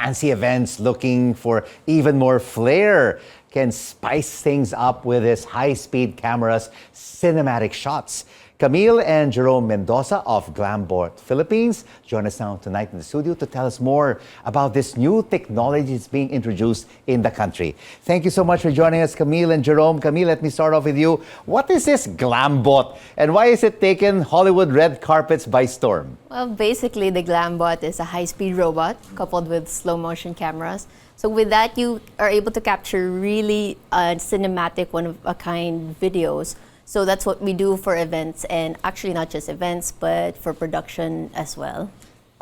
fancy events looking for even more flair can spice things up with his high-speed camera's cinematic shots. Camille and Jerome Mendoza of Glambot, Philippines, join us now tonight in the studio to tell us more about this new technology that's being introduced in the country. Thank you so much for joining us, Camille and Jerome. Camille, let me start off with you. What is this Glambot, and why is it taken Hollywood red carpets by storm? Well, basically, the Glambot is a high-speed robot coupled with slow-motion cameras. So with that, you are able to capture really cinematic, one-of-a-kind videos. So that's what we do for events, and actually not just events, but for production as well.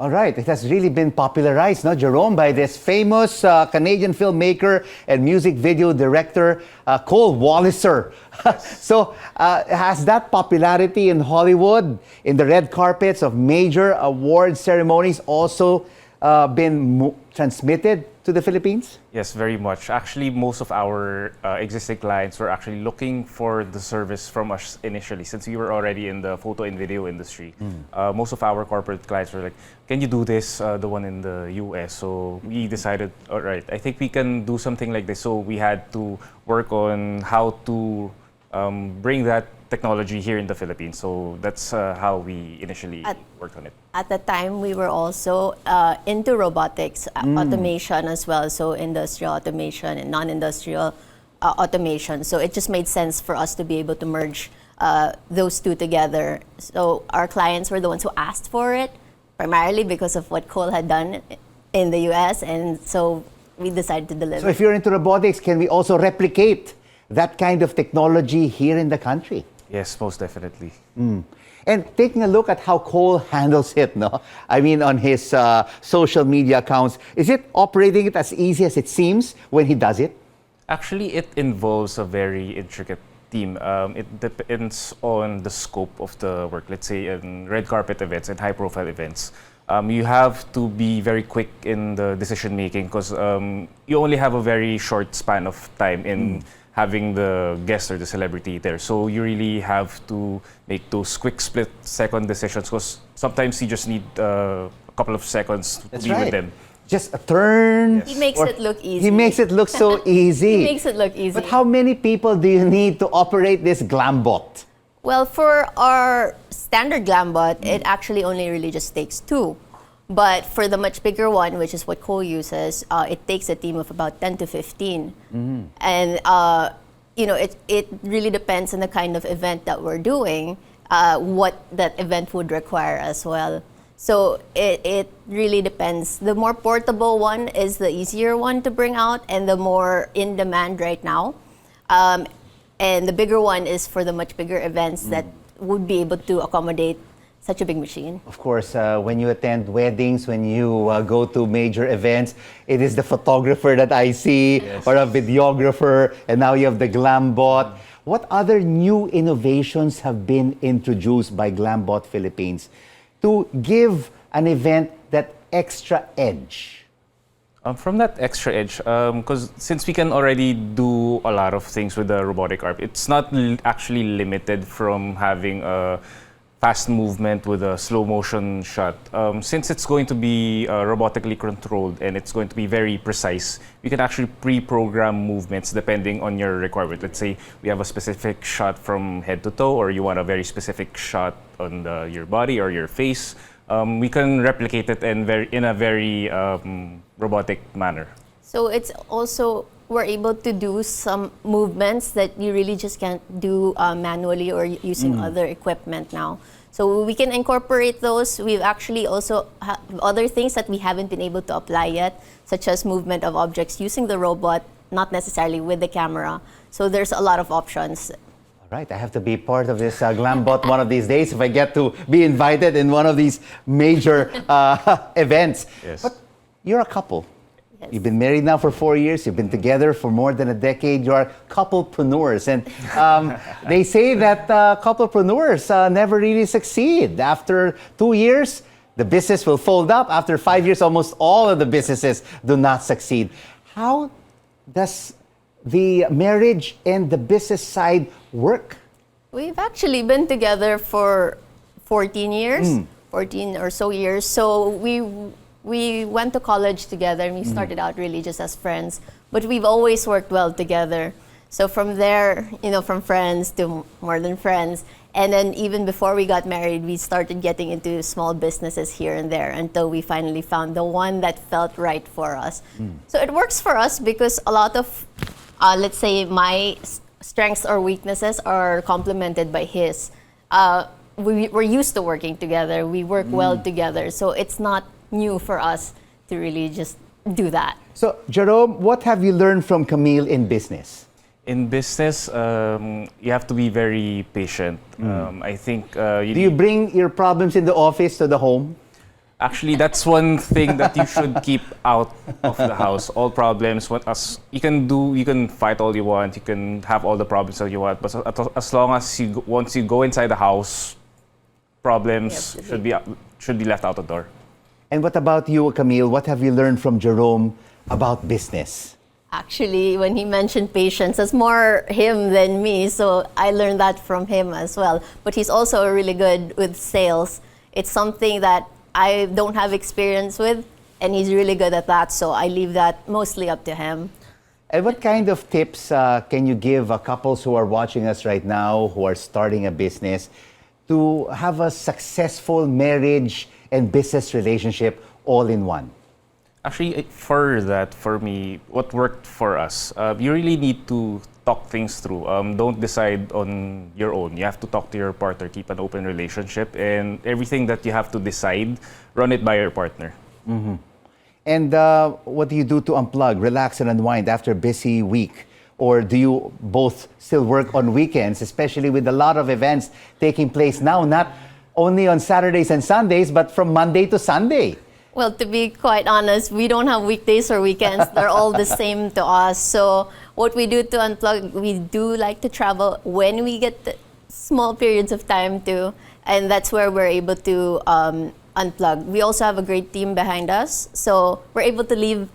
All right, it has really been popularized, no, Jerome, by this famous Canadian filmmaker and music video director, Cole Walliser. So has that popularity in Hollywood, in the red carpets of major award ceremonies, also been transmitted to the Philippines? Yes, very much. Actually, most of our existing clients were actually looking for the service from us initially, since we were already in the photo and video industry. Most of our corporate clients were like, can you do this, the one in the US? So we decided, all right, I think we can do something like this. So we had to work on how to bring that technology here in the Philippines. So that's how we initially worked on it. At the time, we were also into robotics, automation as well, so industrial automation and non-industrial automation. So it just made sense for us to be able to merge those two together. So our clients were the ones who asked for it, primarily because of what Cole had done in the US, and so we decided to deliver. So if you're into robotics, can we also replicate that kind of technology here in the country? Yes, most definitely. And taking a look at how Cole handles it, no? I mean, on his social media accounts, is it operating it as easy as it seems when he does it? Actually, it involves a very intricate team. It depends on the scope of the work. Let's say in red carpet events and high-profile events, you have to be very quick in the decision making because you only have a very short span of time in having the guest or the celebrity there. So you really have to make those quick split-second decisions because sometimes you just need a couple of seconds to be with them. Just a turn. He makes it look easy. He makes it look so easy. He makes it look easy. But how many people do you need to operate this Glambot? Well, for our standard Glambot, it actually only really just takes two. But for the much bigger one, which is what Cole uses, it takes a team of about 10 to 15. And, you know, it really depends on the kind of event that we're doing, what that event would require as well. So it really depends. The more portable one is the easier one to bring out and the more in demand right now. And the bigger one is for the much bigger events that would be able to accommodate such a big machine. Of course, when you attend weddings, when you go to major events, it is the photographer that I see, or a videographer, and now you have the Glambot. What other new innovations have been introduced by Glambot Philippines to give an event that extra edge? From that extra edge, because since we can already do a lot of things with the robotic arm, it's not actually limited from having a fast movement with a slow motion shot. Since it's going to be robotically controlled and it's going to be very precise, you can actually pre-program movements depending on your requirement. Let's say we have a specific shot from head to toe, or you want a very specific shot on your body or your face. We can replicate it in a very robotic manner. So it's also, we're able to do some movements that you really just can't do manually or using other equipment now. So we can incorporate those. We've actually also have other things that we haven't been able to apply yet, such as movement of objects using the robot, not necessarily with the camera. So there's a lot of options. All right, I have to be part of this Glambot one of these days if I get to be invited in one of these major events. Yes. But you're a couple. You've been married now for 4 years. You've been together for more than a decade. You are couplepreneurs. And they say that couplepreneurs never really succeed. After 2 years, the business will fold up. After 5 years, almost all of the businesses do not succeed. How does the marriage and the business side work? We've actually been together for 14 years, 14 or so years. So we we went to college together and we started out really just as friends, but we've always worked well together. So from there, from friends to more than friends. And then even before we got married, we started getting into small businesses here and there until we finally found the one that felt right for us. So it works for us because a lot of, let's say, my strengths or weaknesses are complemented by his. We're used to working together. We work well together. So it's not new for us to really just do that. So, Jerome, what have you learned from Camille in business? In business, you have to be very patient. I think Do you bring your problems in the office to the home? actually, that's one thing that you should keep out of the house. All problems, you can fight all you want, you can have all the problems that you want, but as long as once you go inside the house, problems should be left out the door. And what about you, Camille? What have you learned from Jerome about business? Actually, when he mentioned patience, it's more him than me, so I learned that from him as well. But he's also really good with sales. It's something that I don't have experience with, and he's really good at that, so I leave that mostly up to him. And what kind of tips can you give couples who are watching us right now, who are starting a business, to have a successful marriage and business relationship all in one? Actually, for me, what worked for us, you really need to talk things through. Don't decide on your own. You have to talk to your partner, keep an open relationship, and everything that you have to decide, run it by your partner. And what do you do to unplug, relax, and unwind after a busy week? Or do you both still work on weekends, especially with a lot of events taking place now, not only on Saturdays and Sundays, but from Monday to Sunday? Well, to be quite honest, we don't have weekdays or weekends. They're all the same to us. So what we do to unplug, we do like to travel when we get the small periods of time to, and that's where we're able to unplug. We also have a great team behind us, so we're able to leave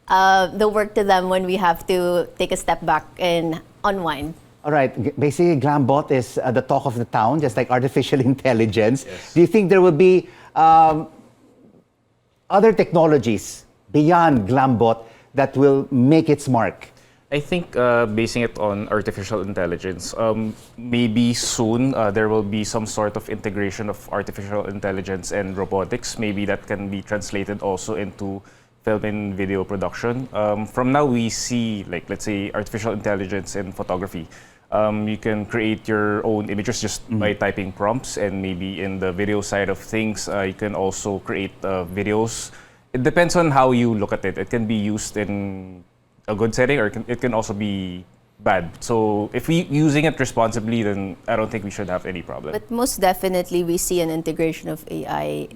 the work to them when we have to take a step back and unwind. All right, basically Glambot is the talk of the town, just like artificial intelligence. Yes. Do you think there will be other technologies beyond Glambot that will make its mark? I think basing it on artificial intelligence, maybe soon there will be some sort of integration of artificial intelligence and robotics. Maybe that can be translated also into film and video production. From now we see, like, let's say, artificial intelligence in photography. You can create your own images just by typing prompts, and maybe in the video side of things, you can also create videos. It depends on how you look at it. It can be used in a good setting, or it can also be bad. So if we using it responsibly, then I don't think we should have any problem. But most definitely, we see an integration of AI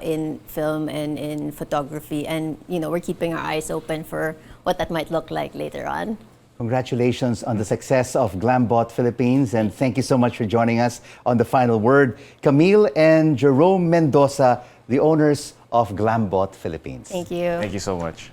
in film and in photography, and we're keeping our eyes open for what that might look like later on. Congratulations on the success of Glambot Philippines, and thank you so much for joining us on The Final Word. Camille and Jerome Mendoza, the owners of Glambot Philippines. Thank you. Thank you so much.